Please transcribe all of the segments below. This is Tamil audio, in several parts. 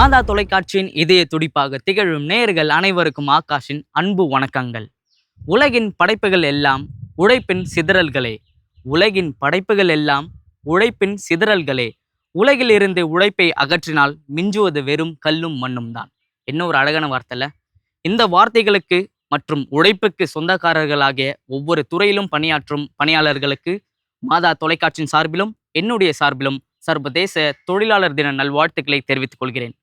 மாதா தொலைக்காட்சியின் இதய துடிப்பாக திகழும் நேயர்கள் அனைவருக்கும் ஆகாஷின் அன்பு வணக்கங்கள். உலகின் படைப்புகள் எல்லாம் உழைப்பின் சிதறல்களே. உலகின் படைப்புகள் எல்லாம் உழைப்பின் சிதறல்களே. உலகில் இருந்து உழைப்பை அகற்றினால் மிஞ்சுவது வெறும் கல்லும் மண்ணும் தான். என்ன ஒரு அழகான வார்த்தைல. இந்த வார்த்தைகளுக்கு மற்றும் உழைப்புக்கு சொந்தக்காரர்களாகிய ஒவ்வொரு துறையிலும் பணியாற்றும் பணியாளர்களுக்கு மாதா தொலைக்காட்சியின் சார்பிலும் என்னுடைய சார்பிலும் சர்வதேச தொழிலாளர் தின நல்வாழ்த்துக்களை தெரிவித்துக் கொள்கிறேன்.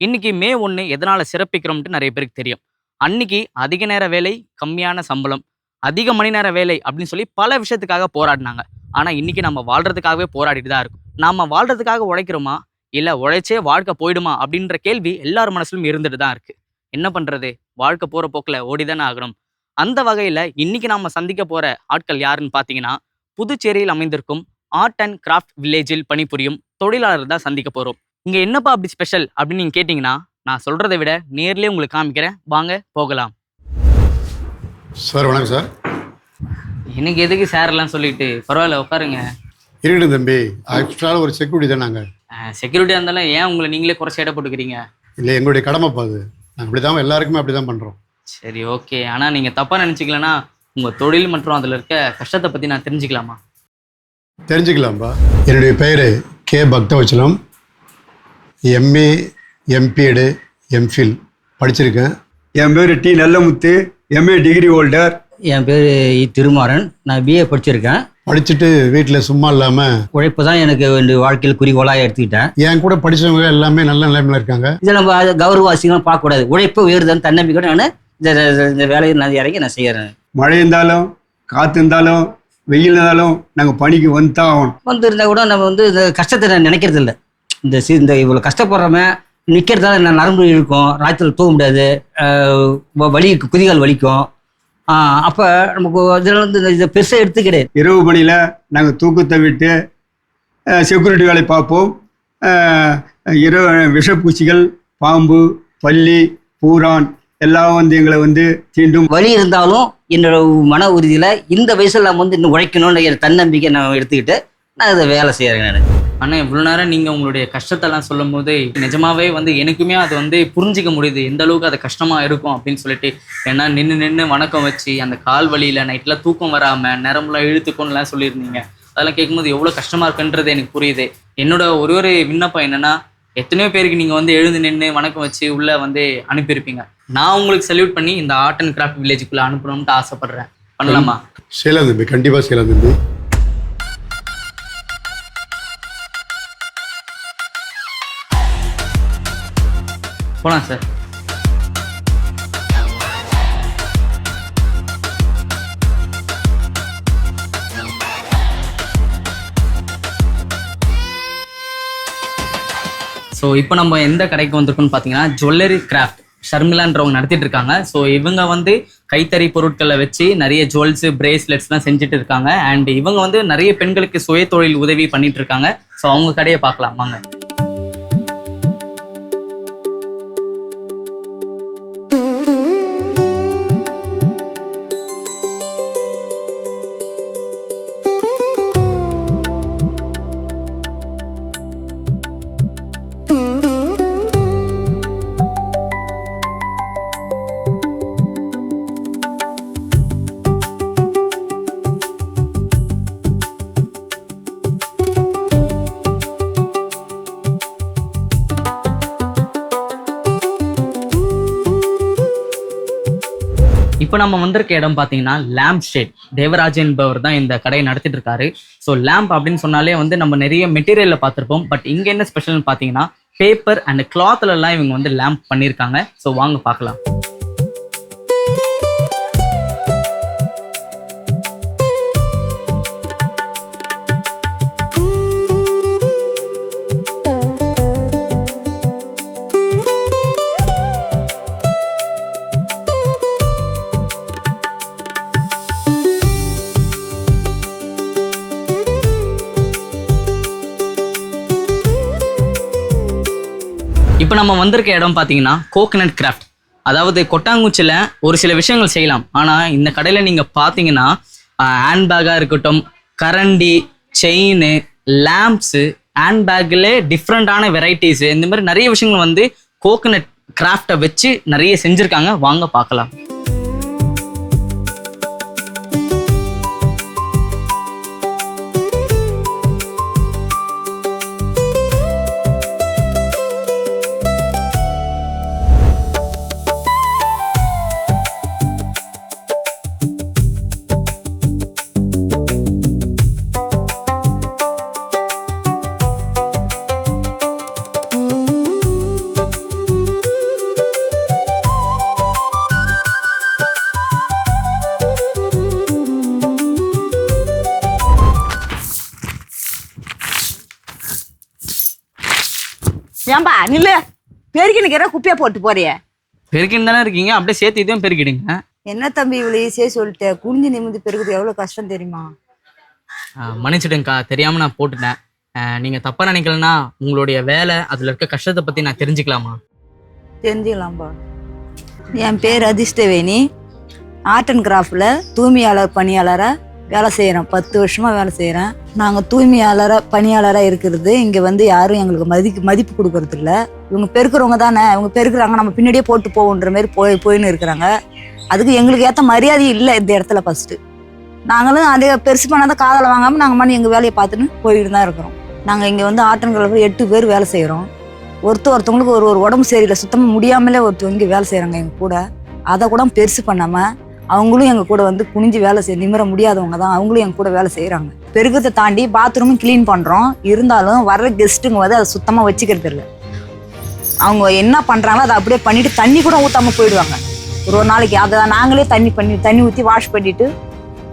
இன்னைக்கு மே 1 எதனால சிறப்பிக்கிறோம்ட்டு நிறைய பேருக்கு தெரியும். அன்னைக்கு அதிக நேர வேலை, கம்மியான சம்பளம், அதிக மணி நேர வேலை அப்படின்னு சொல்லி பல விஷயத்துக்காக போராடினாங்க. ஆனா இன்னைக்கு நம்ம வாழ்றதுக்காகவே போராடிட்டு தான் இருக்கும். நாம வாழ்றதுக்காக உழைக்கிறோமா இல்ல உழைச்சே வாழ்க்கை போயிடுமா அப்படின்ற கேள்வி எல்லார் மனசுலும் இருந்துட்டு தான் இருக்கு. என்ன பண்றது, வாழ்க்கை போற போக்குல ஓடிதானே ஆகணும். அந்த வகையில இன்னைக்கு நாம சந்திக்க போற ஆட்கள் யாருன்னு பாத்தீங்கன்னா, புதுச்சேரியில் அமைந்திருக்கும் ஆர்ட் அண்ட் கிராஃப்ட் வில்லேஜில் பணிபுரியும் தொழிலாளர் தான் சந்திக்க போறோம். இங்க என்னப்பா அப்படி ஸ்பெஷல் அப்படின்னு நீங்க கேட்டீங்கன்னா, நான் சொல்றதை விட நேர்லயே உங்களுக்கு காமிக்கிறேன், வாங்க போகலாம். சார் வணக்கம் சார். எனக்கு எதுக்கு சார் எல்லாம் சொல்லிட்டு, பரவாயில்ல உட்காருங்க. இருக்கட்டும் தம்பி, ஆக்சுவலாக ஒரு செக்யூரிட்டி தான் நாங்கள். செக்யூரிட்டியா இருந்தாலும் ஏன் உங்களை நீங்களே குறைச்சி இட போட்டுக்கிறீங்க? இல்லை, எங்களுடைய கடமைப்பா அது. நாங்கள் அப்படி தான் எல்லாருக்குமே அப்படி தான் பண்ணுறோம். சரி, ஓகே. ஆனால் நீங்கள் தப்பாக நினச்சிக்கலன்னா உங்கள் தொழில் மற்றும் அதில் இருக்க கஷ்டத்தை பற்றி நான் தெரிஞ்சுக்கலாமா? தெரிஞ்சுக்கலாம்பா. என்னுடைய பெயர் K Bakthavatsalam. MA, MPEd, MPhil படிச்சிருக்கேன். என் பேர் T Nallamuthu, MA degree holder. என் பேர் திருமாறன், நான் பிஏ படிச்சிருக்கேன். படிச்சுட்டு வீட்டில் சும்மா இல்லாமல் உழைப்பு தான் எனக்கு வாழ்க்கையில் குறிக்கோளாக எடுத்துக்கிட்டேன். என் கூட படித்தவங்க எல்லாமே நல்ல நிலைமையில் இருக்காங்க. இதை நம்ம கௌரவாசிகளும் பார்க்கக்கூடாது. உழைப்பு உயர்தல் தன்னம்பிக்கை நான் இந்த வேலையை நான் இறங்கி நான் செய்கிறேன். மழை இருந்தாலும் காற்று இருந்தாலும் வெயில் இருந்தாலும் நாங்கள் பணிக்கு வந்து தான் ஆகணும். இருந்தால் கூட நம்ம இந்த கஷ்டத்தை நான் நினைக்கிறது இல்லை. இந்த இவ்வளோ கஷ்டப்படுறோமே நிற்கிறதால நான் நரம்பு இழுக்கும், ராத்திரியில் தூங்க முடியாது, வலி குதிகால் வலிக்கும். அப்போ நமக்கு இதில் இதை பெருசாக எடுத்து கிடையாது. இரவு பணியில் நாங்கள் தூக்கத்தை விட்டு செக்யூரிட்டி வேலை பார்ப்போம். இரவு விஷப்பூச்சிகள், பாம்பு, பல்லி, பூரான் எல்லாம் எங்களை தீண்டும். வலி இருந்தாலும் என்னோட மன உறுதியில் இந்த வயசில் நம்ம இன்னும் உழைக்கணும்னு தன்னம்பிக்கை நான் எடுத்துக்கிட்டு நான் இதை வேலை செய்கிறேன். நான் ஆனால் இவ்வளோ நேரம் நீங்கள் உங்களுடைய கஷ்டத்தெல்லாம் சொல்லும் போது நிஜமாவே எனக்குமே அது புரிஞ்சிக்க முடியுது எந்த அளவுக்கு அது கஷ்டமாக இருக்கும் அப்படின்னு சொல்லிட்டு. ஏன்னா நின்று வணக்கம் வச்சு அந்த கால் வலியில் நைட்டில் தூக்கம் வராமல் நரம்புலாம் இழுத்துக்கோன்னுலாம் சொல்லியிருந்தீங்க. அதெல்லாம் கேட்கும்போது எவ்வளோ கஷ்டமாக இருக்குன்றது எனக்கு புரியுது. என்னோட ஒரு விண்ணப்பம் என்னென்னா, எத்தனையோ பேருக்கு நீங்கள் எழுந்து நின்று வணக்கம் வச்சு உள்ளே அனுப்பியிருப்பீங்க. நான் உங்களுக்கு சல்யூட் பண்ணி இந்த ஆர்ட் அண்ட் கிராஃப்ட் வில்லேஜுக்குள்ளே அனுப்பணும்ட்டு ஆசைப்பட்றேன். பண்ணலாமா? செய்யலாம் தம்பி, கண்டிப்பாக செய்யலாம் தம்பி. போலாம் சார். ஸோ இப்போ நம்ம எந்த கடைக்கு வந்திருக்கோம்னு பார்த்தீங்கன்னா, ஜுவல்லரி கிராஃப்ட் ஷர்மிலான்றவங்க நடத்திட்டு இருக்காங்க. ஸோ இவங்க கைத்தறி பொருட்களை வச்சு நிறைய ஜுவல்ஸ், பிரேஸ்லெட்ஸ்லாம் செஞ்சுட்டு இருக்காங்க. அண்ட் இவங்க நிறைய பெண்களுக்கு சுய தொழில் உதவி பண்ணிட்டு இருக்காங்க. ஸோ அவங்க கடையை பார்க்கலாம் வாங்க. இப்போ நம்ம வந்திருக்க இடம் பார்த்தீங்கன்னா லேம்ப் ஷேட். தேவராஜ் என்பவர் தான் இந்த கடையை நடத்திட்டு இருக்காரு. ஸோ லேம்ப் அப்படின்னு சொன்னாலே நம்ம நிறைய மெட்டீரியலில் பார்த்துருப்போம். பட் இங்கே என்ன ஸ்பெஷல்னு பார்த்தீங்கன்னா, பேப்பர் அண்ட் கிளாத்லலாம் இவங்க லேம்ப் பண்ணியிருக்காங்க. ஸோ வாங்க பார்க்கலாம். இப்போ நம்ம வந்திருக்க இடம் பார்த்தீங்கன்னா கோகனட் கிராஃப்ட். அதாவது கொட்டாங்குச்சியில் ஒரு சில விஷயங்கள் செய்யலாம். ஆனால் இந்த கடையில் நீங்கள் பார்த்தீங்கன்னா ஹேண்ட்பேக்காக இருக்கட்டும், கரண்டி, செயின், லேம்ப்ஸு, ஹேண்ட்பேக்கில் டிஃப்ரெண்ட்டான வெரைட்டிஸு, இந்த மாதிரி நிறைய விஷயங்கள் கோகனட் கிராஃப்டை வச்சு நிறைய செஞ்சுருக்காங்க. வாங்க பார்க்கலாம். ஏன்பா நில்லு, பெருக்கினுக்கிற குப்பையா போட்டு போறிய. பெருக்கின்னு தானே இருக்கீங்க, அப்படியே சேர்த்து இதுவும் பெருக்கிடுங்க. என்ன தம்பி இவ்வளவு ஈஸியே சொல்லிட்டேன். குனிஞ்சு நிமிந்து பெருக்குது எவ்வளவு கஷ்டம் தெரியுமா? மன்னிச்சிடுங்கக்கா, தெரியாம நான் போட்டுட்டேன். நீங்க தப்பா நினைக்கலன்னா உங்களுடைய வேலை அதுல இருக்க கஷ்டத்தை பத்தி நான் தெரிஞ்சுக்கலாமா? தெரிஞ்சுக்கலாம்பா. என் பேர் அதிர்ஷ்டவேணி. ஆர்ட் அண்ட் கிராஃப்டில் தூய்மையாளர் பணியாளராக வேலை செய்கிறேன். 10 வருஷமாக வேலை செய்கிறேன். நாங்கள் பணியாளராக இருக்கிறது இங்கே வந்து யாரும் எங்களுக்கு மதிப்பு கொடுக்கறது இல்லை. இவங்க பெருக்கிறவங்க தானே, இவங்க பெருக்கிறாங்க, நம்ம பின்னாடியே போட்டு போகுன்ற மாதிரி போயின்னு இருக்கிறாங்க. அதுக்கு எங்களுக்கு ஏற்ற மரியாதை இல்லை இந்த இடத்துல. ஃபஸ்ட்டு நாங்களும் அதே பெருசு பண்ணாதான் காதலை வாங்காமல் நாங்கள் மணி எங்கள் வேலையை பார்த்துன்னு போயிட்டு தான் இருக்கிறோம். நாங்கள் இங்கே வந்து ஆர்ட் அண்ட் கிராஃப்டில் 8 பேர் வேலை செய்கிறோம். ஒருத்தவங்களுக்கு ஒரு உடம்பு சரியில்லை, சுத்தமாக முடியாமலே ஒருத்தவங்க இங்கே வேலை செய்கிறாங்க எங்கள் கூட. அதை கூட பெருசு பண்ணாமல் அவங்களும் எங்கள் கூட வந்து குனிஞ்சு வேலை நிமிர முடியாதவங்க தான், அவங்களும் எங்கள் கூட வேலை செய்கிறாங்க. பெருக்கத்தை தாண்டி பாத்ரூமும் க்ளீன் பண்ணுறோம். இருந்தாலும் வர்ற கெஸ்ட்டுங்க வந்து அதை சுத்தமாக வச்சுக்கிறது இல்லை. அவங்க என்ன பண்ணுறாங்களோ அதை அப்படியே பண்ணிவிட்டு தண்ணி கூட ஊற்றாமல் போயிடுவாங்க. ஒரு நாளைக்கு அதை நாங்களே தண்ணி ஊற்றி வாஷ் பண்ணிவிட்டு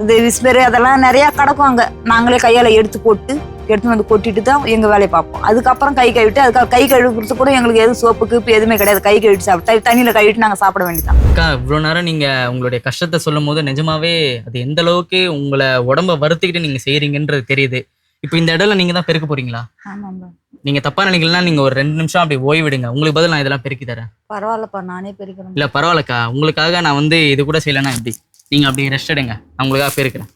இந்த விஸ்பெரு அதெல்லாம் நிறையா கிடக்கும். அங்கே நாங்களே கையால் எடுத்து வந்து கொட்டிட்டு தான் எங்கள் வேலையை பார்ப்போம். அதுக்கப்புறம் கை கழுவிட்டு அதுக்காக கை கழுவுறது கூட எங்களுக்கு எதுவும் சோப்புக்கு இப்போ எதுவுமே கிடையாது. கை கழுவிட்டு சாப்பிட்டு தண்ணியில் கழுவிட்டு நாங்கள் சாப்பிட வேண்டியதான். அக்கா, இவ்வளோ நேரம் நீங்கள் உங்களுடைய கஷ்டத்தை சொல்லும் போது நிஜமாவே அது எந்த அளவுக்கு உங்களை உடம்ப வருத்திக்கிட்டு நீங்கள் செய்கிறீங்கன்றது தெரியுது. இப்போ இந்த இடத்துல நீங்கள் தான் பெருக்க போறீங்களா? ஆமாம்பா. நீங்கள் தப்பாக நினைக்கலன்னா நீங்கள் ஒரு 2 நிமிஷம் அப்படி ஓய்விடுங்க. உங்களுக்கு பதில் நான் இதெல்லாம் பெருக்கி தரேன். பரவாயில்லப்பா, நானே பெருக்கிறேன். இல்லை பரவாயில்லக்கா, உங்களுக்காக நான் வந்து இது கூட செய்யலைன்னா எப்படி? நீங்கள் அப்படி ரெஸ்ட் எடுங்க, நான் உங்களுக்காக பெருக்கிறேன்.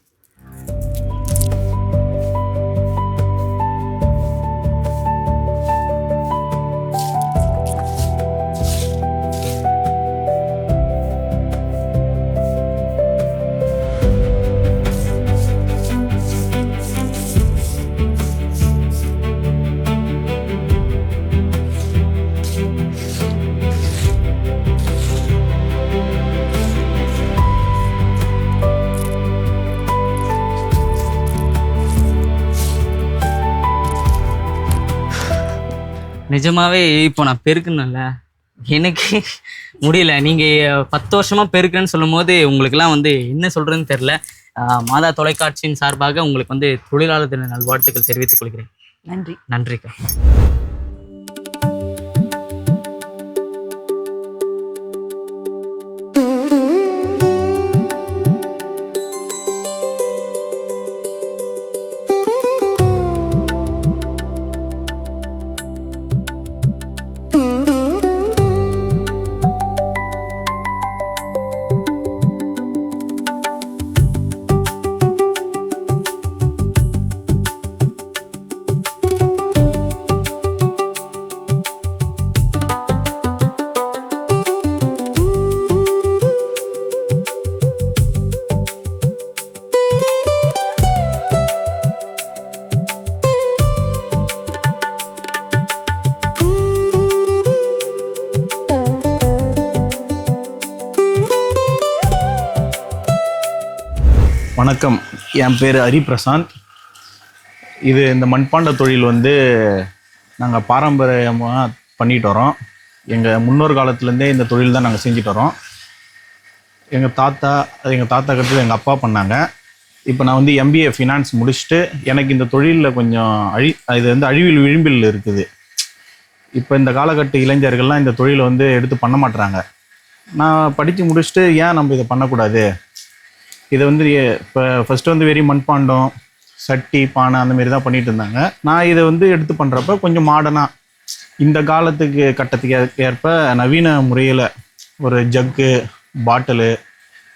நிஜமாவே இப்போ நான் பெருக்கணும்ல, எனக்கு முடியல. நீங்கள் 10 வருஷமா பெருக்குன்னு சொல்லும் போது உங்களுக்குலாம் வந்து என்ன சொல்றதுன்னு தெரில. மாதா தொலைக்காட்சியின் சார்பாக உங்களுக்கு வந்து தொழிலாளர் தின நல்வாழ்த்துக்கள் தெரிவித்துக் கொள்கிறேன். நன்றி. நன்றிக்கா. வணக்கம், என் பேர் ஹரிபிரசாந்த். இந்த மண்பாண்ட தொழில் வந்து நாங்கள் பாரம்பரியமாக பண்ணிட்டு வரோம். எங்கள் முன்னோர் காலத்துலேருந்தே இந்த தொழில் தான் நாங்கள் செஞ்சுட்டு வரோம். எங்கள் தாத்தா கட்டுறது எங்கள் அப்பா பண்ணாங்க. இப்போ நான் வந்து MBA ஃபினான்ஸ் முடிச்சுட்டு எனக்கு இந்த தொழிலில் கொஞ்சம் இது வந்து அழிவில் விளிம்பில் இருக்குது. இப்போ இந்த காலகட்ட இளைஞர்கள்லாம் இந்த தொழிலை வந்து எடுத்து பண்ண மாட்டுறாங்க. நான் படித்து முடிச்சுட்டு ஏன் நம்ம இதை பண்ணக்கூடாது? இதை வந்து இப்போ ஃபஸ்ட்டு வந்து வெறும் மண்பாண்டம், சட்டி, பானை அந்த மாரி தான் பண்ணிட்டு இருந்தாங்க. நான் இதை வந்து எடுத்து பண்ணுறப்ப கொஞ்சம் மாடர்னாக இந்த காலத்துக்கு கட்டத்துக்கு ஏற்ப நவீன முறையில் ஒரு ஜக்கு, பாட்டிலு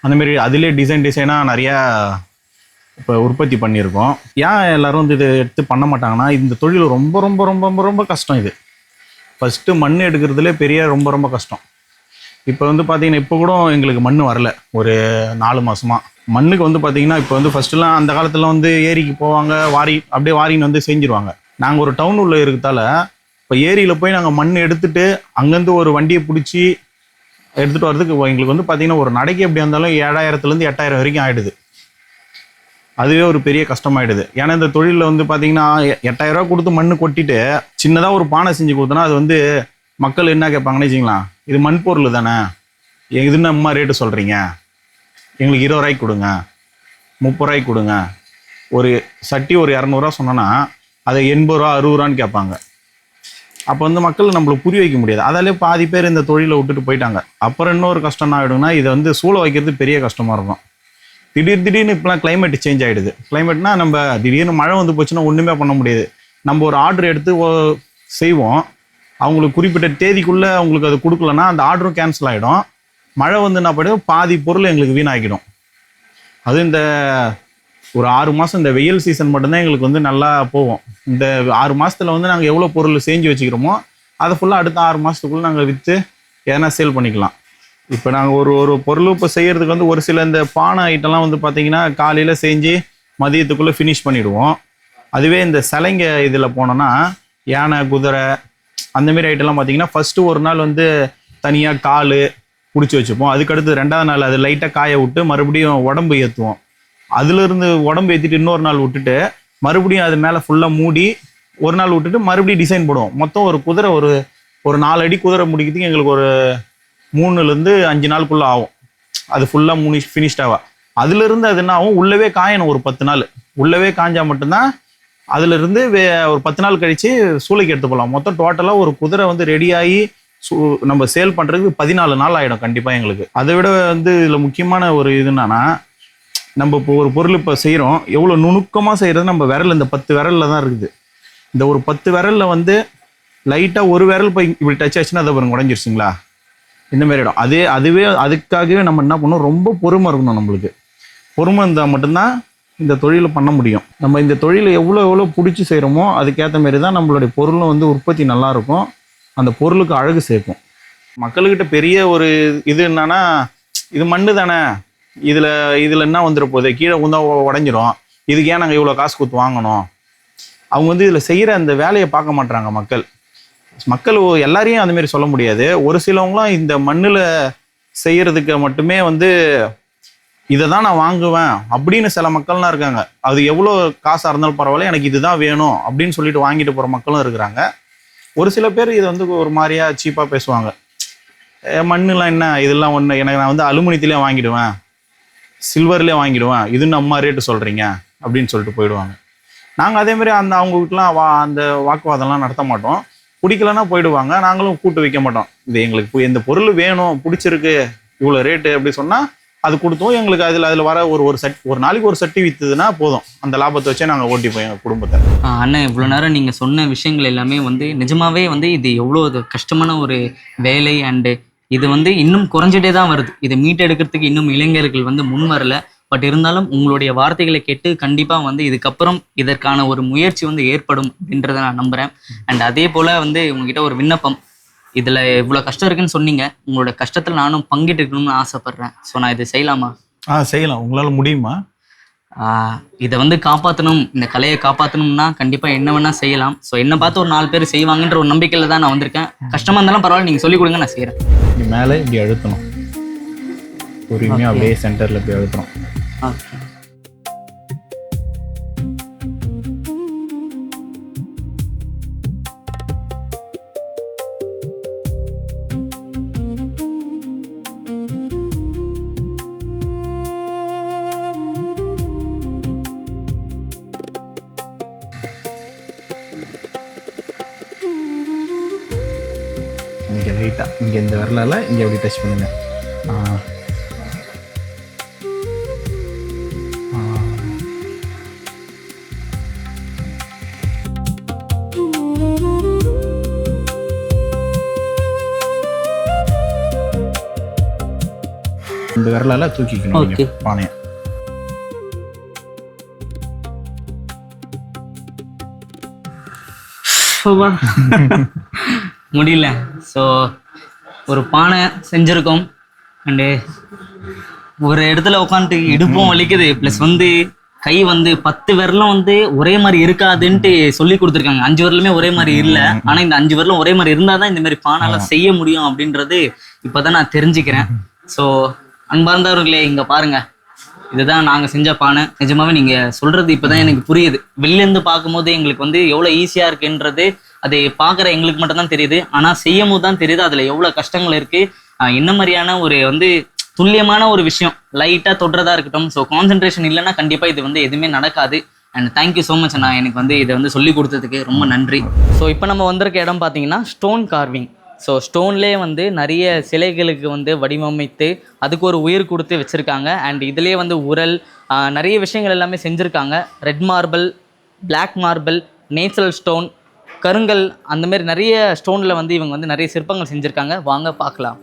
அந்தமாரி அதிலே டிசைனாக நிறையா இப்போ உற்பத்தி பண்ணியிருக்கோம். ஏன் எல்லோரும் வந்து இதை எடுத்து பண்ண மாட்டாங்கன்னா இந்த தொழில் ரொம்ப ரொம்ப ரொம்ப ரொம்ப ரொம்ப கஷ்டம். ஃபஸ்ட்டு மண் எடுக்கிறதுலே பெரிய ரொம்ப ரொம்ப கஷ்டம். இப்போ வந்து பார்த்தீங்கன்னா இப்போ கூட எங்களுக்கு மண் வரல ஒரு 4 மாதமாக. மண்ணுக்கு வந்து பார்த்தீங்கன்னா இப்போ வந்து ஃபஸ்ட்டுலாம் அந்த காலத்தில் வந்து ஏரிக்கு போவாங்க, அப்படியே வாரின்னு வந்து செஞ்சுருவாங்க. நாங்கள் ஒரு டவுன் உள்ள இருக்கிறதால இப்போ ஏரியில் போய் நாங்கள் மண் எடுத்துட்டு அங்கேருந்து ஒரு வண்டியை பிடிச்சி எடுத்துகிட்டு வரதுக்கு எங்களுக்கு வந்து பார்த்தீங்கன்னா ஒரு நடைக்கு எப்படி இருந்தாலும் 7000-8 8000 வரைக்கும் ஆகிடுது. அதுவே ஒரு பெரிய கஷ்டமாயிடுது. ஏன்னா இந்த தொழிலில் வந்து பார்த்தீங்கன்னா 8000 ரூபா கொடுத்து மண் கொட்டிட்டு சின்னதாக ஒரு பானை செஞ்சு கொடுத்தோன்னா அது வந்து மக்கள் என்ன கேட்பாங்கன்னு வச்சுக்கலாம், இது மண் பொருள் தானே, இதுன்னு அம்மா ரேட்டு சொல்கிறீங்க, எங்களுக்கு 20 ரூபாய்க்கு கொடுங்க, 30 ரூபாய்க்கு கொடுங்க. ஒரு சட்டி ஒரு 200 ரூபா சொன்னோன்னா அதை 80 ரூபா 60 ரூபான்னு கேட்பாங்க. அப்போ வந்து மக்கள் நம்மளுக்கு புரிய வைக்க முடியாது. அதாலே பாதி பேர் இந்த தொழிலை விட்டுட்டு போயிட்டாங்க. அப்புறம் இன்னொரு கஷ்டம் என்ன ஆகிடும்னா, இதை வந்து சூழ வைக்கிறது பெரிய கஷ்டமாக இருக்கும். திடீர்னு இப்போலாம் கிளைமேட் சேஞ்ச் ஆகிடுது. கிளைமேட்னா நம்ம திடீர்னு மழை வந்து போச்சுன்னா ஒன்றுமே பண்ண முடியாது. நம்ம ஒரு ஆர்டர் எடுத்து செய்வோம், அவங்களுக்கு குறிப்பிட்ட தேதிக்குள்ளே அவங்களுக்கு அது கொடுக்கலன்னா அந்த ஆர்டரும் கேன்சல் ஆகிடும். மழை வந்து என்ன பண்ணிடும், பாதி பொருள் எங்களுக்கு வீணாகிடும். அதுவும் இந்த ஒரு 6 மாதம் இந்த வெயில் சீசன் மட்டும்தான் எங்களுக்கு வந்து நல்லா போகும். இந்த 6 மாதத்தில் வந்து நாங்கள் எவ்வளோ பொருள் செஞ்சு வச்சுக்கிறோமோ அதை ஃபுல்லாக அடுத்த 6 மாதத்துக்குள்ளே நாங்கள் விற்று எதனா சேல் பண்ணிக்கலாம். இப்போ நாங்கள் ஒரு பொருள் இப்போ செய்கிறதுக்கு வந்து ஒரு சில இந்த பானை ஐட்டம்லாம் வந்து பார்த்திங்கன்னா காலையில் செஞ்சு மதியத்துக்குள்ளே ஃபினிஷ் பண்ணிவிடுவோம். அதுவே இந்த சிலைங்க இதில் போனோன்னா யானை, குதிரை அந்தமாரி ஐட்டம்லாம் பார்த்திங்கன்னா ஃபஸ்ட்டு ஒரு நாள் வந்து தனியாக கால் பிடிச்சி வச்சுப்போம். அதுக்கடுத்து 2ஆவது நாள் அது லைட்டாக காய விட்டு மறுபடியும் உடம்பு ஏற்றுவோம். அதுலேருந்து உடம்பு ஏற்றிட்டு இன்னொரு நாள் விட்டுட்டு மறுபடியும் அது மேலே ஃபுல்லாக மூடி ஒரு நாள் விட்டுட்டு மறுபடியும் டிசைன் போடுவோம். மொத்தம் ஒரு குதிரை ஒரு 4 அடி குதிரை முடிக்கிறதுக்கு எங்களுக்கு ஒரு 3 to 5 நாளுக்குள்ளே ஆகும். அது ஃபுல்லாக ஃபினிஷ்டாக. அதுலேருந்து அது என்ன ஆகும், உள்ளவே காயணும் ஒரு 10 நாள். உள்ளவே காஞ்சால் மட்டும்தான் அதுலேருந்து ஒரு 10 நாள் கழித்து சூளைக்கு எடுத்து போகலாம். மொத்தம் டோட்டலாக ஒரு குதிரை வந்து ரெடியாகி நம்ம சேல் பண்ணுறதுக்கு 14 நாள் ஆகிடும் கண்டிப்பாக எங்களுக்கு. அதை விட வந்து இதில் முக்கியமான ஒரு இது என்னன்னா, நம்ம இப்போ ஒரு பொருள் இப்போ செய்கிறோம், எவ்வளோ நுணுக்கமாக செய்கிறது நம்ம விரல் இந்த 10 விரலில் தான் இருக்குது. இந்த ஒரு 10 விரலில் வந்து லைட்டாக ஒரு விரல் போய் இப்படி டச் ஆச்சுன்னா அதை பாருங்க உடஞ்சிருச்சுங்களா, இந்த மாதிரி இடம். அதுக்காகவே நம்ம என்ன பண்ணணும், ரொம்ப பொறுமை இருக்கணும். நம்மளுக்கு பொறுமை இருந்தால் மட்டும்தான் இந்த தொழிலை பண்ண முடியும். நம்ம இந்த தொழிலை எவ்வளோ பிடிச்சி செய்கிறோமோ அதுக்கேற்ற மாரி தான் நம்மளுடைய பொருளும் வந்து உற்பத்தி நல்லாயிருக்கும், அந்த பொருளுக்கு அழகு சேர்க்கும். மக்கள்கிட்ட பெரிய ஒரு இது என்னன்னா, இது மண்ணு தானே, இதில் என்ன வந்துட போகுது, கீழே உந்தா உடஞ்சிரும், இதுக்கு ஏன் நாங்கள் இவ்வளோ காசு கொடுத்து வாங்கணும். அவங்க வந்து இதில் செய்கிற அந்த வேலையை பார்க்க மாட்றாங்க மக்கள் எல்லாரையும் அந்தமாரி சொல்ல முடியாது. ஒரு சிலவங்களும் இந்த மண்ணில் செய்கிறதுக்கு மட்டுமே வந்து இதை தான் நான் வாங்குவேன் அப்படின்னு சில மக்கள்லாம் இருக்காங்க. அது எவ்வளோ காசாக இருந்தாலும் பரவாயில்ல, எனக்கு இதுதான் வேணும் அப்படின்னு சொல்லிட்டு வாங்கிட்டு போகிற மக்களும் இருக்கிறாங்க. ஒரு சில பேர் இதை வந்து ஒரு மாதிரியாக சீப்பாக பேசுவாங்க. மண்ணுலாம் என்ன, இதெல்லாம் ஒன்று, எனக்கு நான் வந்து அலுமினியத்திலே வாங்கிடுவேன், சில்வர்லேயே வாங்கிடுவேன், இதுன்னு அம்மா ரேட்டு சொல்கிறீங்க அப்படின்னு சொல்லிட்டு போயிடுவாங்க. நாங்கள் அதேமாதிரி அவங்ககிட்டலாம் அந்த வாக்குவாதம்லாம் நடத்த மாட்டோம். பிடிக்கலன்னா போயிடுவாங்க, நாங்களும் கூட்டு வைக்க மாட்டோம். இது எங்களுக்கு இந்த பொருள் வேணும், பிடிச்சிருக்கு, இவ்வளோ ரேட்டு அப்படி சொன்னால் அது கொடுத்தோம். எங்களுக்கு அதில் வர ஒரு நாளைக்கு ஒரு சட்டி விற்றுதுன்னா போதும், அந்த லாபத்தை வச்சே நாங்கள் ஓட்டிப்போம் எங்கள் குடும்பத்தை. அண்ணன், இவ்வளோ நேரம் நீங்கள் சொன்ன விஷயங்கள் எல்லாமே வந்து நிஜமாவே வந்து இது எவ்வளோ கஷ்டமான ஒரு வேலை. அண்டு இது வந்து இன்னும் குறைஞ்சிட்டே தான் வருது. இதை மீட்டெடுக்கிறதுக்கு இன்னும் இளைஞர்கள் வந்து முன் வரல. பட் இருந்தாலும் உங்களுடைய வார்த்தைகளை கேட்டு கண்டிப்பாக வந்து இதுக்கப்புறம் இதற்கான ஒரு முயற்சி வந்து ஏற்படும் அப்படின்றத நான் நம்புகிறேன். அண்ட் அதே போல் வந்து உங்ககிட்ட ஒரு விண்ணப்பம், இதில் இவ்வளோ கஷ்டம் இருக்குன்னு சொன்னீங்க, உங்களோட கஷ்டத்தில் நானும் பங்கிட்டுருக்கணும்னு ஆசைப்பட்றேன். ஸோ நான் இதை செய்யலாமா? செய்யலாம். உங்களால் முடியுமா? இதை வந்து காப்பாற்றணும், இந்த கலையை காப்பாற்றணும்னா கண்டிப்பாக என்ன வேணால் செய்யலாம். ஸோ என்னை பார்த்து ஒரு 4 பேர் செய்வாங்கன்ற ஒரு நம்பிக்கையில் தான் நான் வந்திருக்கேன். கஷ்டமாக இருந்தாலும் பரவாயில்ல, நீங்கள் சொல்லிக் கொடுங்க, நான் செய்கிறேன். இப்படி மேலே இப்படி அழுத்தணும், பொறுமையாக அப்படியே சென்டரில் இப்படி அழுத்தணும். ஓகே. இங்கே லைட்டாக இங்கே இந்த விரலால் இங்கே எப்படி டச் பண்ணுங்க. இந்த விரலால் தூக்கிக்கணும் பானையை. முடியல. ஸோ ஒரு பானை செஞ்சுருக்கோம். அண்டு ஒரு இடத்துல உட்காந்துட்டு இடுப்பும் வலிக்குது. ப்ளஸ் வந்து கை வந்து 10 விரலும் வந்து ஒரே மாதிரி இருக்காதுன்ட்டு சொல்லி கொடுத்துருக்காங்க. 5 விரலுமே ஒரே மாதிரி இல்லை. ஆனால் இந்த 5 விரலும் ஒரே மாதிரி இருந்தால் தான் இந்த மாதிரி பானைலாம் செய்ய முடியும் அப்படின்றது இப்போ தான் நான் தெரிஞ்சுக்கிறேன். ஸோ அன்பார்ந்தவர்களே, இங்கே பாருங்க, இதுதான் நாங்கள் செஞ்ச பானை. நிஜமாவே நீங்கள் சொல்கிறது இப்போ தான் எனக்கு புரியுது. வெளிலேருந்து பார்க்கும்போது எங்களுக்கு வந்து எவ்வளோ ஈஸியாக இருக்குன்றது அதை பார்க்குற எங்களுக்கு மட்டும்தான் தெரியுது. ஆனால் செய்யும் போது தான் தெரியுது அதில் எவ்வளோ கஷ்டங்கள் இருக்குது. என்ன மாதிரியான ஒரு வந்து துல்லியமான ஒரு விஷயம், லைட்டாக தொடுறதா இருக்கட்டும். ஸோ கான்சென்ட்ரேஷன் இல்லைன்னா கண்டிப்பாக இது வந்து எதுவுமே நடக்காது. அண்ட் தேங்க்யூ ஸோ மச் அண்ணா, எனக்கு வந்து இதை வந்து சொல்லி கொடுத்ததுக்கு ரொம்ப நன்றி. ஸோ இப்போ நம்ம வந்திருக்க இடம் பார்த்தீங்கன்னா ஸ்டோன் கார்விங். ஸோ ஸ்டோன்லேயே வந்து நிறைய சிலைகளுக்கு வந்து வடிவமைத்து அதுக்கு ஒரு உயிர் கொடுத்து வச்சுருக்காங்க. அண்ட் இதுலேயே வந்து உரல் நிறைய விஷயங்கள் எல்லாமே செஞ்சுருக்காங்க. Red marble, black marble, natural stone, கருங்கல், அந்தமாரி நிறைய ஸ்டோனில் வந்து இவங்க வந்து நிறைய சிற்பங்கள் செஞ்சுருக்காங்க. வாங்க பார்க்கலாம்.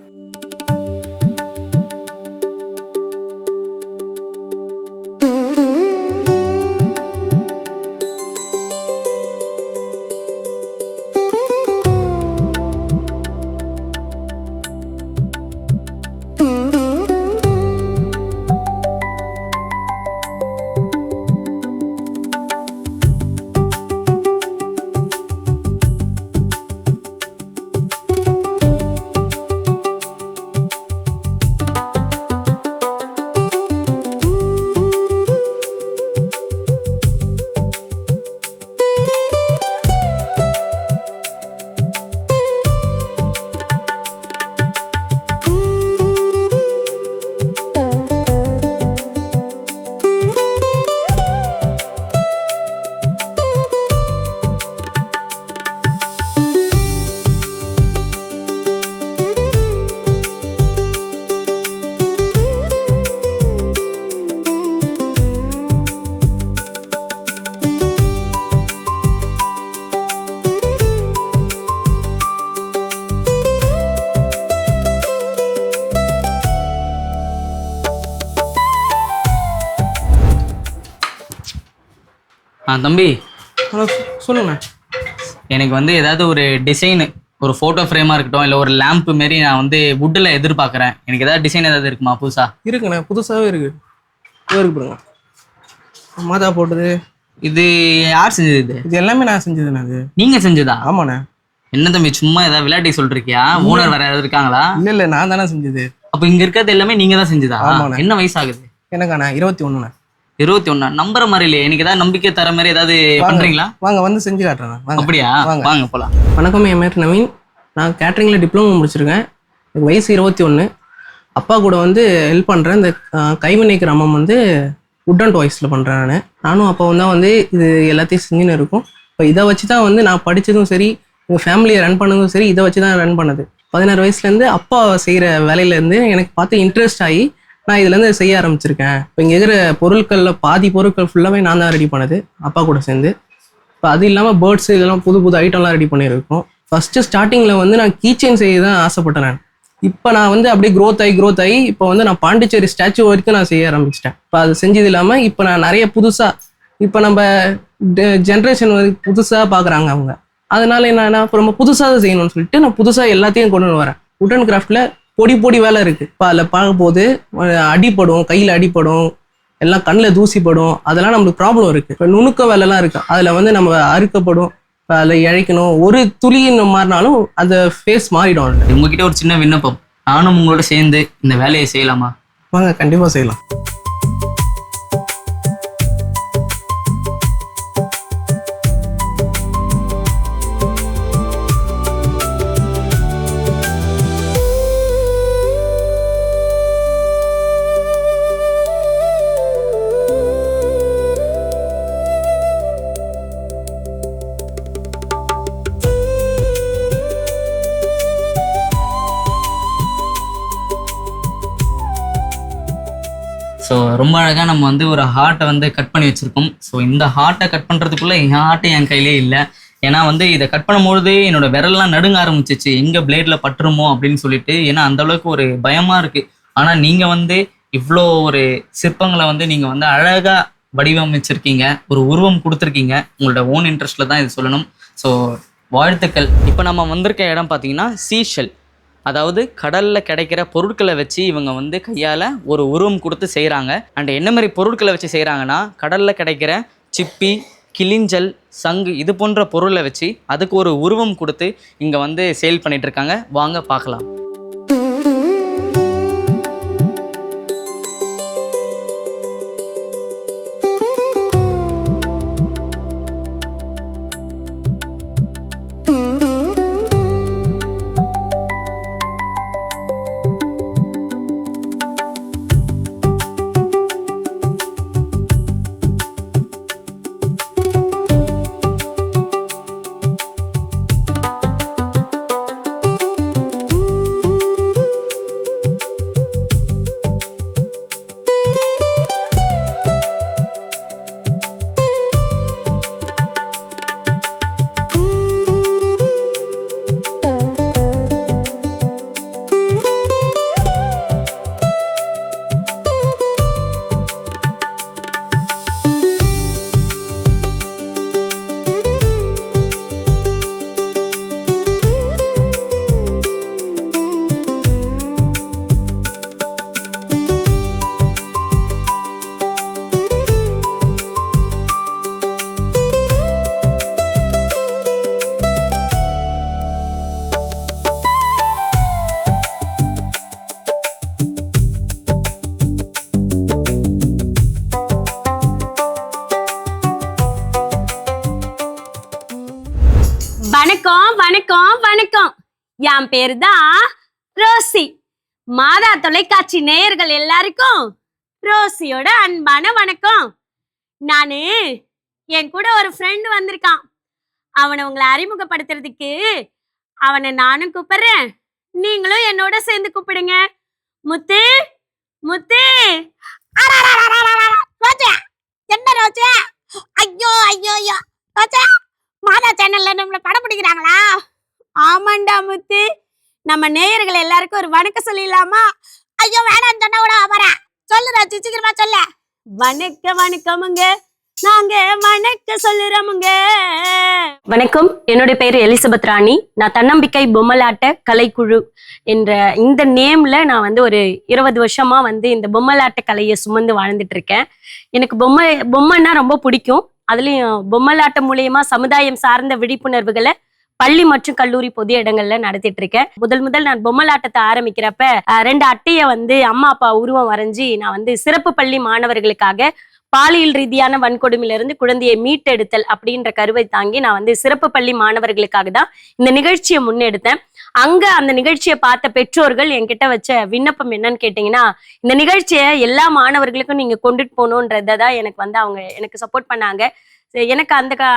தம்பி, ஹலோ, சொல்லுங்கண்ணா. எனக்கு வந்து ஏதாவது ஒரு டிசைனு, ஒரு ஃபோட்டோ ஃப்ரேமாக இருக்கட்டும், இல்லை ஒரு லேம்ப் மாரி நான் வந்து வுட்டில் எதிர்பார்க்குறேன். எனக்கு ஏதாவது டிசைன் ஏதாவது இருக்குமா புதுசா? இருக்குண்ணா, புதுசாகவே இருக்குது. இருக்கு பாருங்க, மாதா போட்டது. இது யார் செஞ்சது? இது இது எல்லாமே நான் செஞ்சதுண்ணா. அது நீங்கள் செஞ்சதா? ஆமாண்ணா. என்ன தம்பி, சும்மா ஏதாவது விளையாட்டி சொல்றிருக்கியா? ஓனர் வேற யாராவது இருக்காங்களா? இல்லை, நான் தானே செஞ்சது. அப்போ இங்கே இருக்கிறது எல்லாமே நீங்கள் தான் செஞ்சதா? ஆமாண்ணா. என்ன வயசாகுது? எனக்காண்ணா 21ண்ணா. 21. நம்புற மாதிரி இல்லையே. எனக்கு ஏதாவது நம்பிக்கை தர மாதிரி ஏதாவது பண்றீங்களா? வாங்க, வந்து செஞ்சு காட்டுறேன். அப்படியா? வாங்க போலாம். வணக்கம், என் பேர் நவீன். நான் கேட்ரிங்கில் டிப்ளமோ முடிச்சிருக்கேன். எனக்கு வயசு 21. அப்பா கூட வந்து ஹெல்ப் பண்ணுறேன். இந்த கைவினை கிராமம் வந்து வுட் அண்ட் டாய்ஸில் பண்ணுறேன். நானும் அப்போ வந்து இது எல்லாத்தையும் செஞ்சுன்னு இருக்கும். இப்போ இதை வச்சு தான் வந்து நான் படித்ததும் சரி, எங்கள் ஃபேமிலியை ரன் பண்ணதும் சரி, இதை வச்சு தான் ரன் பண்ணது. 16 வயசுலேருந்து அப்பா செய்கிற வேலையிலேருந்து எனக்கு பார்த்து இன்ட்ரெஸ்ட் ஆகி நான் இதுலேருந்து செய்ய ஆரம்பிச்சிருக்கேன். இப்போ இங்கே இருக்கிற பொருட்களில் பாதி பொருட்கள் ஃபுல்லாகவே நான் தான் ரெடி பண்ணது, அப்பா கூட சேர்ந்து. இப்போ அது இல்லாமல் பேர்ட்ஸு இதெல்லாம் புது புது ஐட்டம்லாம் ரெடி பண்ணியிருக்கோம். ஃபஸ்ட்டு ஸ்டார்டிங்கில் வந்து நான் கீச்செயின் செய்ய தான் ஆசைப்பட்டேன் நான். இப்போ நான் வந்து அப்படியே க்ரோத் ஆகி இப்போ வந்து நான் பாண்டிச்சேரி ஸ்டாச்சு வரைக்கும் நான் செய்ய ஆரம்பிச்சிட்டேன். இப்போ அது செஞ்சது இல்லாமல் இப்போ நான் நிறைய புதுசாக, இப்போ நம்ம ஜென்ரேஷன் புதுசாக பார்க்குறாங்க அவங்க. அதனால என்னன்னா இப்போ நம்ம புதுசாக செய்யணும்னு சொல்லிட்டு நான் புதுசாக எல்லாத்தையும் கொண்டு வரேன். வுட் அண்ட் கிராஃப்டில் பொடி வேலை இருக்குது. இப்போ அதில் பார்க்க போது அடிப்படும், கையில் அடிப்படும், எல்லாம் கண்ணில் தூசிப்படும். அதெல்லாம் நம்மளுக்கு ப்ராப்ளம் இருக்குது. இப்போ நுணுக்க வேலைலாம் இருக்குது, அதில் வந்து நம்ம அறுக்கப்படும். இப்போ அதில் இழைக்கணும், ஒரு துளி மாறினாலும் அந்த ஃபேஸ் மாறிடும். உங்ககிட்ட ஒரு சின்ன விண்ணப்பம், நானும் உங்களோட சேர்ந்து இந்த வேலையை செய்யலாமா? வாங்க, கண்டிப்பாக செய்யலாம். ஸோ ரொம்ப அழகாக நம்ம வந்து ஒரு ஹார்ட்டை வந்து கட் பண்ணி வச்சுருக்கோம். ஸோ இந்த ஹார்ட்டை கட் பண்ணுறதுக்குள்ளே என் ஹார்ட்டை என் கையிலே இல்லை. ஏன்னா வந்து இதை கட் பண்ணும்பொழுது என்னோட விரல்லாம் நடுங்க ஆரம்பிச்சிச்சு, எங்கே பிளேடில் பட்டுருமோ அப்படின்னு சொல்லிட்டு. ஏன்னா அந்தளவுக்கு ஒரு பயமாக இருக்குது. ஆனால் நீங்கள் வந்து இவ்வளோ ஒரு சிற்பங்களை வந்து நீங்கள் வந்து அழகாக வடிவமைச்சிருக்கீங்க, ஒரு உருவம் கொடுத்துருக்கீங்க. உங்களோட ஓன் இன்ட்ரெஸ்ட்டில் தான் இது சொல்லணும். ஸோ வாழ்த்துக்கள். இப்போ நம்ம வந்திருக்க இடம் பார்த்தீங்கன்னா சீஷெல், அதாவது கடலில் கிடைக்கிற பொருட்களை வச்சு இவங்க வந்து கையால் ஒரு உருவம் கொடுத்து செய்கிறாங்க. அண்ட் என்ன மாதிரி பொருட்களை வச்சு செய்கிறாங்கன்னா, கடலில் கிடைக்கிற சிப்பி, கிளிஞ்சல், சங்கு இது போன்ற பொருளை வச்சு அதுக்கு ஒரு உருவம் கொடுத்து இங்கே வந்து சேல் பண்ணிட்டு இருக்காங்க. வாங்க பார்க்கலாம். வணக்கம் வணக்கம் வணக்கம். என் பேரு தான் ரோசி. மாதா தொலைக்காட்சி நேயர்கள் எல்லாருக்கும் ரோசியோட அன்பான வணக்கம். நானு என் கூட ஒரு ஃப்ரெண்டு வந்திருக்கான். அவனை உங்களை அறிமுகப்படுத்துறதுக்கு அவனை நானும் கூப்பிடுறேன், நீங்களும் என்னோட சேர்ந்து கூப்பிடுங்க. முத்து முத்து. ரோஜா, என்ன ரோஜா? ஐயோ ஐயோ ஐயோ ரோஜா, மாதா சேனல்ல நம்மள படம் பிடிக்கிறாங்களா? ஆமாண்டா முத்து, நம்ம நேயர்கள் எல்லாருக்கும் ஒரு வணக்கம் சொல்லிடலாமா? ஐயோ வேணாம் சொன்னா கூட வரேன். சொல்லு ராஜி, சீக்கிரமா சொல்ல. வணக்கம் வணக்கமுங்க, நாங்க வணக்கம் சொல்லுறோமுங்க. வணக்கம், என்னுடைய பேரு எலிசபெத் ராணி. நான் தன்னம்பிக்கை பொம்மலாட்ட கலைக்குழு என்ற இந்த நேம்ல நான் வந்து ஒரு 20 வருஷமா வந்து இந்த பொம்மலாட்ட கலையை சுமந்து வாழ்ந்துட்டு இருக்கேன். எனக்கு பொம்மைன்னா ரொம்ப பிடிக்கும். அதுலயும் பொம்மலாட்டம் மூலியமா சமுதாயம் சார்ந்த விழிப்புணர்வுகளை பள்ளி மற்றும் கல்லூரி பொது இடங்கள்ல நடத்திட்டு இருக்கேன். முதல் நான் பொம்மலாட்டத்தை ஆரம்பிக்கிறப்ப 2 அட்டையை வந்து அம்மா அப்பா உருவம் வரைஞ்சி நான் வந்து சிறப்பு பள்ளி மாணவர்களுக்காக பாலியல் ரீதியான வன்கொடுமையிலிருந்து குழந்தையை மீட்டெடுத்தல் அப்படின்ற கருவை தாங்கி நான் வந்து சிறப்பு பள்ளி மாணவர்களுக்காக தான் இந்த நிகழ்ச்சியை முன்னெடுத்தேன். அங்க அந்த நிகழ்ச்சியை பார்த்த பெற்றோர்கள் என்கிட்ட வச்ச விண்ணப்பம் என்னன்னு கேட்டீங்கன்னா, இந்த நிகழ்ச்சியை எல்லா மாணவர்களுக்கும் நீங்க கொண்டுட்டு போகணுன்றதான் எனக்கு வந்து அவங்க எனக்கு சப்போர்ட் பண்ணாங்க. எனக்கு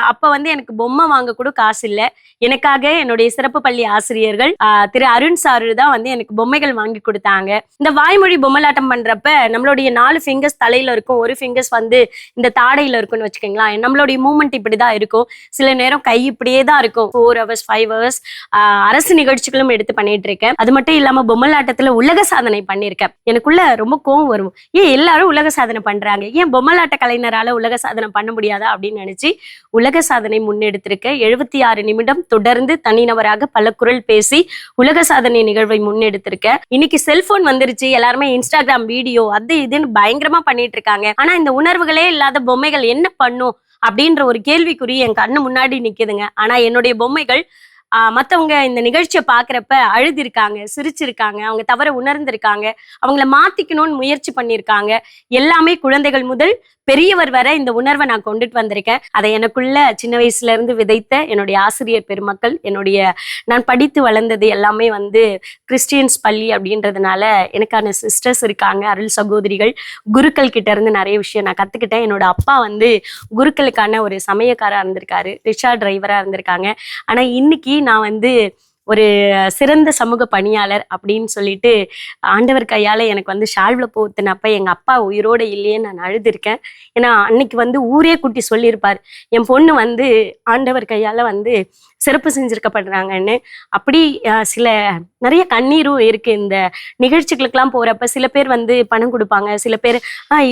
அப்ப வந்து எனக்கு பொம்மை வாங்க கூட காசு இல்லை. எனக்காக என்னுடைய சிறப்பு பள்ளி ஆசிரியர்கள் திரு அருண் சாரு தான் வந்து எனக்கு பொம்மைகள் வாங்கி கொடுத்தாங்க. இந்த வாய்மொழி பொம்மலாட்டம் பண்றப்ப நம்மளுடைய 4 ஃபிங்கர்ஸ் தலையில இருக்கும், 1 ஃபிங்கர்ஸ் வந்து இந்த தாடையில இருக்கும்னு வச்சுக்கோங்களேன். நம்மளுடைய மூமெண்ட் இப்படிதான் இருக்கும். சில நேரம் கை இப்படியே தான் இருக்கும். 4 hours 5 hours அரசு நிகழ்ச்சிகளும் எடுத்து பண்ணிட்டு இருக்கேன். அது மட்டும் இல்லாம பொம்மலாட்டத்துல உலக சாதனை பண்ணியிருக்கேன். எனக்குள்ள ரொம்ப கோவம் வரும், ஏன் எல்லாரும் உலக சாதனை பண்றாங்க, ஏன் பொம்மலாட்ட கலைஞரால உலக சாதனை பண்ண முடியாதா அப்படின்னு நினைச்சு உலக சாதனை முன்னெடுத்திருக்க. 76 நிமிடம் தொடர்ந்து தனிநபராக பல குரல் பேசி உலக சாதனை நிகழ்வை முன்னெடுத்திருக்க. இன்னைக்கு செல்போன் வந்துருச்சு, எல்லாருமே இன்ஸ்டாகிராம் வீடியோ அது இதுன்னு பயங்கரமா பண்ணிட்டு இருக்காங்க. ஆனா இந்த உணர்வுகளே இல்லாத பொம்மைகள் என்ன பண்ணும் அப்படின்ற ஒரு கேள்விக்குறி என் கண்ணு முன்னாடி நிக்குதுங்க. ஆனா என்னுடைய பொம்மைகள் மற்றவங்க இந்த நிகழ்ச்சியை பார்க்குறப்ப அழுதிருக்காங்க, சிரிச்சிருக்காங்க, அவங்க தவற உணர்ந்திருக்காங்க, அவங்கள மாத்திக்கணும்னு முயற்சி பண்ணியிருக்காங்க. எல்லாமே குழந்தைகள் முதல் பெரியவர் வரை இந்த உணர்வை நான் கொண்டுட்டு வந்திருக்கேன். அதை எனக்குள்ள சின்ன வயசுல இருந்து விதைத்த என்னுடைய ஆசிரியர் பெருமக்கள், நான் படித்து வளர்ந்தது எல்லாமே வந்து கிறிஸ்டியன்ஸ் பள்ளி அப்படின்றதுனால எனக்கான சிஸ்டர்ஸ் இருக்காங்க, அருள் சகோதரிகள், குருக்கள் கிட்ட இருந்து நிறைய விஷயம் நான் கத்துக்கிட்டேன். என்னோட அப்பா வந்து குருக்களுக்கான ஒரு சமயக்காரா இருந்திருக்காரு, ரிக்ஷா டிரைவரா இருந்திருக்காங்க. ஆனா இன்னைக்கு நான் வந்து ஒரு சிறந்த சமூக பணியாளர் அப்படின்னு சொல்லிட்டு ஆண்டவர் கையால் எனக்கு வந்து ஷால்வில் போத்தினப்ப எங்கள் அப்பா உயிரோடு இல்லையே நான் அழுதுருக்கேன். ஏன்னா அன்னைக்கு வந்து ஊரே கூட்டி சொல்லியிருப்பார், என் பொண்ணு வந்து ஆண்டவர் கையால் வந்து சிறப்பு செஞ்சிருக்கப்படுறாங்கன்னு. அப்படி சில நிறைய கண்ணீரும் இருக்கு. இந்த நிகழ்ச்சிகளுக்கெல்லாம் போறப்ப சில பேர் வந்து பணம் கொடுப்பாங்க, சில பேர்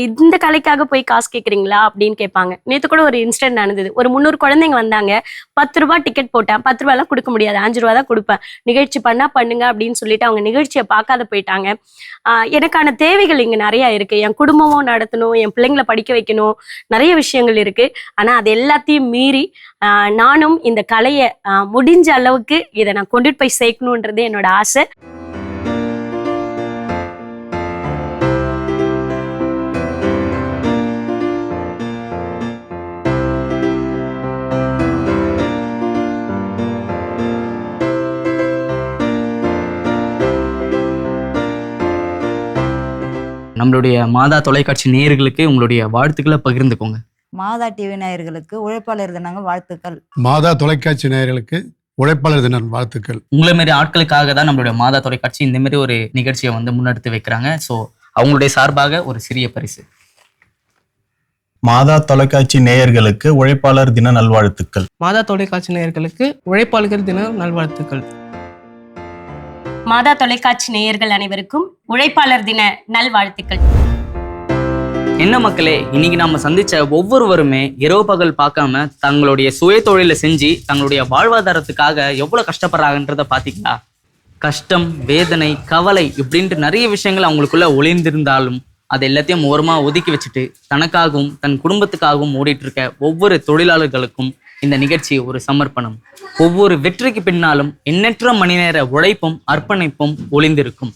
இந்த கலைக்காக போய் காசு கேட்குறீங்களா அப்படின்னு கேட்பாங்க. நேற்று கூட ஒரு இன்சிடென்ட் நடந்தது. ஒரு 300 குழந்தைங்க வந்தாங்க. 10 ரூபா டிக்கெட் போட்டேன். 10 ரூபாய்லாம் கொடுக்க முடியாது, 5 ரூபா தான் கொடுப்பேன், நிகழ்ச்சி பண்ணா பண்ணுங்க அப்படின்னு சொல்லிட்டு அவங்க நிகழ்ச்சியை பார்க்காத போயிட்டாங்க. எனக்கான தேவைகள் இங்க நிறைய இருக்கு. என் குடும்பமும் நடத்தணும், என் பிள்ளைங்களை படிக்க வைக்கணும், நிறைய விஷயங்கள் இருக்கு. ஆனா அது எல்லாத்தையும் மீறி நானும் இந்த கலையை முடிஞ்ச அளவுக்கு இதை நான் கொண்டுட்டு போய் சேர்க்கணுன்றது என்னோட ஆசை. நம்மளுடைய மாதா தொலைக்காட்சி நேயர்களுக்கு உங்களுடைய வாழ்த்துக்களை பகிர்ந்துக்கோங்க. மாதா டிவி நேயர்களுக்கு உழைப்பாளர் தினங்க வாழ்த்துக்கள். மாதா தொலைக்காட்சி நேயர்களுக்கு உழைப்பாளர் தின வாழ்த்துக்கள். உங்களை மாரி ஆட்களுக்காக தான் நம்மளுடைய மாதா தொலைக்காட்சி இந்த மாதிரி ஒரு நிகழ்ச்சியை வந்து முன்னெடுத்து வைக்கிறாங்க. ஸோ அவங்களுடைய சார்பாக ஒரு சிறிய பரிசு. மாதா தொலைக்காட்சி நேயர்களுக்கு உழைப்பாளர் தின நல்வாழ்த்துக்கள். மாதா தொலைக்காட்சி நேயர்களுக்கு உழைப்பாளர்கள் தின நல்வாழ்த்துக்கள். மாதா தொலைக்காட்சி நேயர்கள் அனைவருக்கும் உழைப்பாளர் தின நல்வாழ்த்துக்கள். என்ன மக்களே, இன்னைக்கு நம்ம சந்திச்ச ஒவ்வொருவருமே இரவு பகல் பார்க்காம தங்களுடைய சுய தொழிலை செஞ்சு தங்களுடைய வாழ்வாதாரத்துக்காக எவ்வளவு கஷ்டப்படுறாங்கன்றத பாத்தீங்களா? கஷ்டம், வேதனை, கவலை இப்படின்ட்டு நிறைய விஷயங்கள் அவங்களுக்குள்ள ஒளிந்திருந்தாலும் அது எல்லாத்தையும் ஓரமா ஒதுக்கி வச்சுட்டு தனக்காகவும் தன் குடும்பத்துக்காகவும் ஓடிட்டு இருக்க ஒவ்வொரு தொழிலாளர்களுக்கும் இந்த நிகழ்ச்சி ஒரு சமர்ப்பணம். ஒவ்வொரு வெற்றிக்கு பின்னாலும் எண்ணற்ற மணி நேர உழைப்பும் அர்ப்பணிப்பும் ஒளிந்திருக்கும்.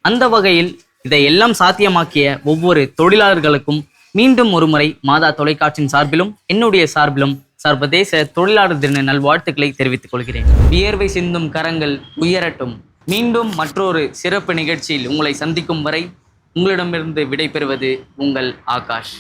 அந்த வகையில் இதையெல்லாம் சாத்தியமாக்கிய ஒவ்வொரு தொழிலாளர்களுக்கும் மீண்டும் ஒருமுறை மாதா தொலைக்காட்சியின் சார்பிலும் என்னுடைய சார்பிலும் சர்வதேச தொழிலாளர் தின நல்வாழ்த்துக்களை தெரிவித்துக் கொள்கிறேன். வியர்வை சிந்தும் கரங்கள் உயரட்டும். மீண்டும் மற்றொரு சிறப்பு நிகழ்ச்சியில் உங்களை சந்திக்கும் வரை உங்களிடமிருந்து விடைபெறுவது உங்கள் ஆகாஷ்.